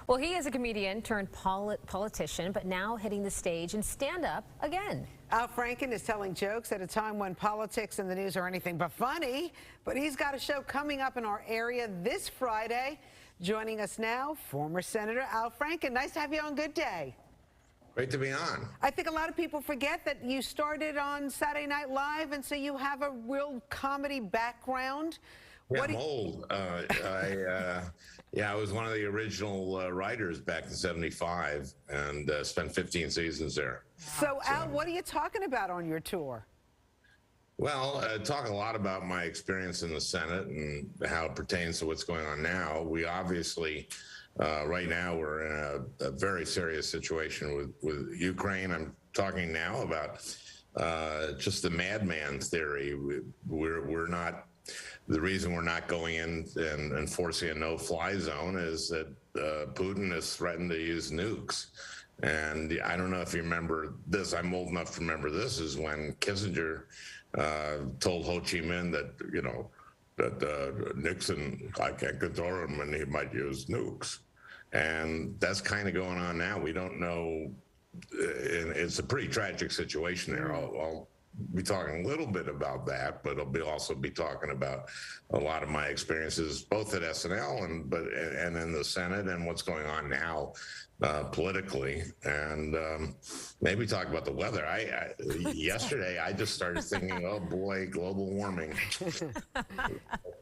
Well, he is a comedian turned politician, but now hitting the stage and stand up again. Franken is telling jokes at a time when politics and the news are anything but funny. But he's got a show coming up in our area this Friday. Joining us now, former Senator Al Franken. Nice to have you on Good Day. Great to be on. I think a lot of people forget that you started on Saturday Night Live, and so you have a real comedy background. Yeah, I'm old. I was one of the original writers back in '75 and spent 15 seasons there. So, Al, what are you talking about on your tour? Well, talk a lot about my experience in the Senate and how it pertains to what's going on now. We obviously, right now, we're in a very serious situation with Ukraine. I'm talking now about just the madman theory. We're not. The reason we're not going in and enforcing a no-fly zone is that Putin has threatened to use nukes. And I don't know if you remember this. I'm old enough to remember this. Is when Kissinger told Ho Chi Minh that that Nixon, I can't control him, and he might use nukes. And that's kind of going on now. We don't know. It's a pretty tragic situation there. I'll be talking a little bit about that, but I'll also be talking about a lot of my experiences both at SNL and in the Senate and what's going on now politically, and maybe talk about the weather. Yesterday I just started thinking, oh boy, global warming.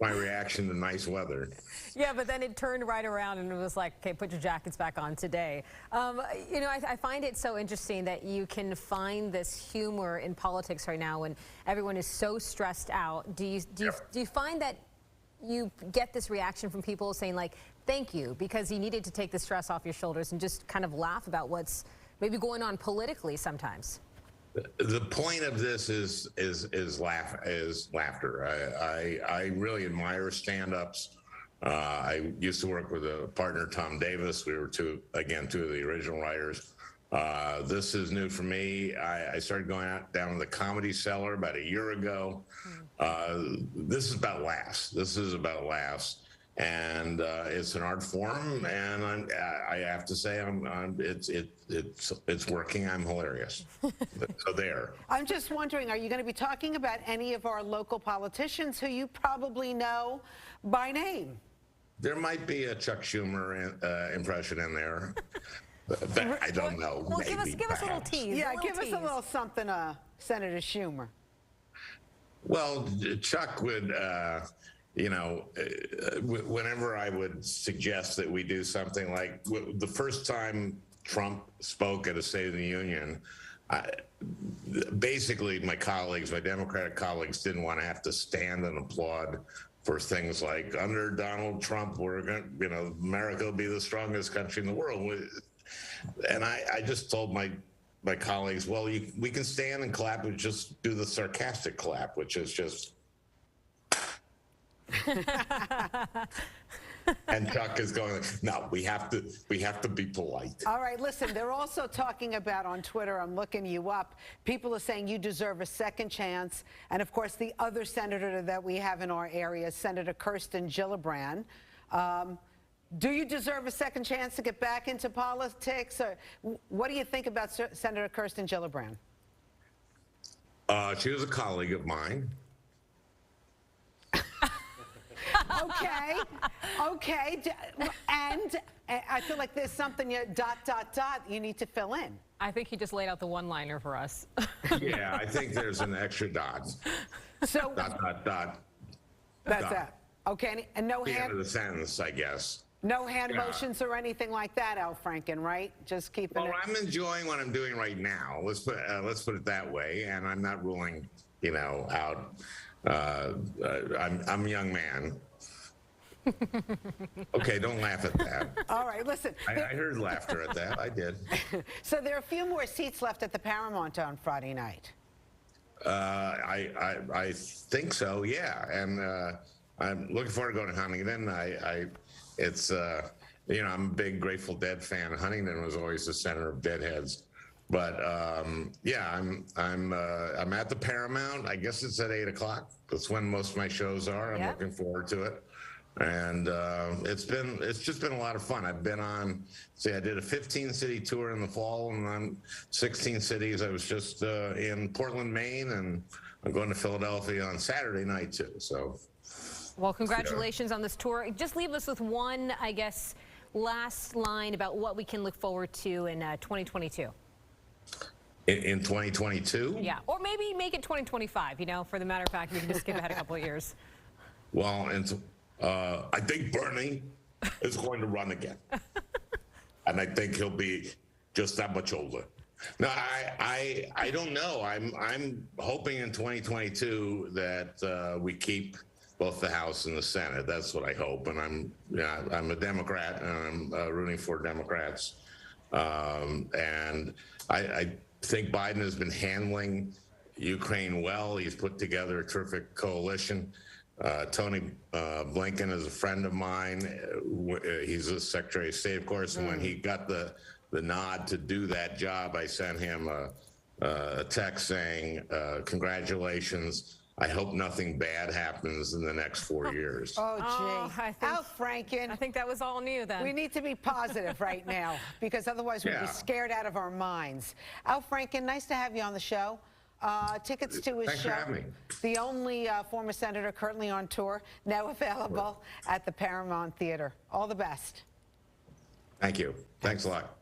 My reaction to nice weather. Yeah, but then it turned right around and it was like, okay, put your jackets back on today. You know, I find it so interesting that you can find this humor in politics right now when everyone is so stressed out. Do you find that you get this reaction from people saying like, thank you, because you needed to take the stress off your shoulders and just kind of laugh about what's maybe going on politically sometimes? The point of this is laughter. I really admire stand-ups. I used to work with a partner, Tom Davis. We were two of the original writers. This is new for me. I started going down to the Comedy Cellar about a year ago. This is about laughs. And it's an art form, and I have to say, it's working. I'm hilarious. So there. I'm just wondering, are you going to be talking about any of our local politicians who you probably know by name? There might be a Chuck Schumer impression in there. I don't know. Well, maybe, give us a little tease. Yeah, give us a little something, Senator Schumer. Well, Chuck would. You know, whenever I would suggest that we do something like the first time Trump spoke at a State of the Union, basically my Democratic colleagues didn't want to have to stand and applaud for things like under Donald Trump, America will be the strongest country in the world. And I just told my colleagues, well, we can stand and clap and just do the sarcastic clap, which is just. And Chuck is going, no, we have to be polite. All right, listen, they're also talking about on Twitter, I'm looking you up, people are saying you deserve a second chance. And of course, the other senator that we have in our area, Senator Kirsten Gillibrand. Do you deserve a second chance to get back into politics? Or what do you think about Senator Kirsten Gillibrand? She was a colleague of mine. Okay, and I feel like there's something you you need to fill in. I think he just laid out the one-liner for us. Yeah, I think there's an extra dot. So dot. That's that. Okay, and no hand. End of the sentence, I guess. No hand motions or anything like that, Al Franken, right? Just keeping it. Well, I'm enjoying what I'm doing right now. Let's put it that way, and I'm not ruling, out. I'm a young man. Okay, don't laugh at that. All right, listen. I heard laughter at that. I did. So there are a few more seats left at the Paramount on Friday night. I think so. Yeah, and I'm looking forward to going to Huntington. I'm a big Grateful Dead fan. Huntington was always the center of Deadheads. But yeah, I'm at the Paramount. I guess it's at 8 o'clock. That's when most of my shows are. I'm looking forward to it. And it's just been a lot of fun. I've been on, I did a 15-city tour in the fall, and on 16 cities. I was just in Portland, Maine, and I'm going to Philadelphia on Saturday night too. So, well, congratulations on this tour. Just leave us with one, I guess, last line about what we can look forward to in 2022. In 2022? Yeah, or maybe make it 2025. You know, for the matter of fact, we can just skip ahead a couple of years. Well, and I think Bernie is going to run again, and I think he'll be just that much older. No, I don't know. I'm hoping in 2022 that we keep both the House and the Senate. That's what I hope. And I'm a Democrat, and I'm rooting for Democrats. And I think Biden has been handling Ukraine well. He's put together a terrific coalition. Tony Blinken is a friend of mine. He's the Secretary of State, of course. And when he got the nod to do that job, I sent him a text saying, congratulations. I hope nothing bad happens in the next 4 years. Oh, gee. Al Franken. I think that was all new then. We need to be positive right now, because otherwise we'd be scared out of our minds. Al Franken, nice to have you on the show. Tickets to his Thanks show, for having me. the only former senator currently on tour, now available at the Paramount Theater. All the best. Thank you. Thanks a lot.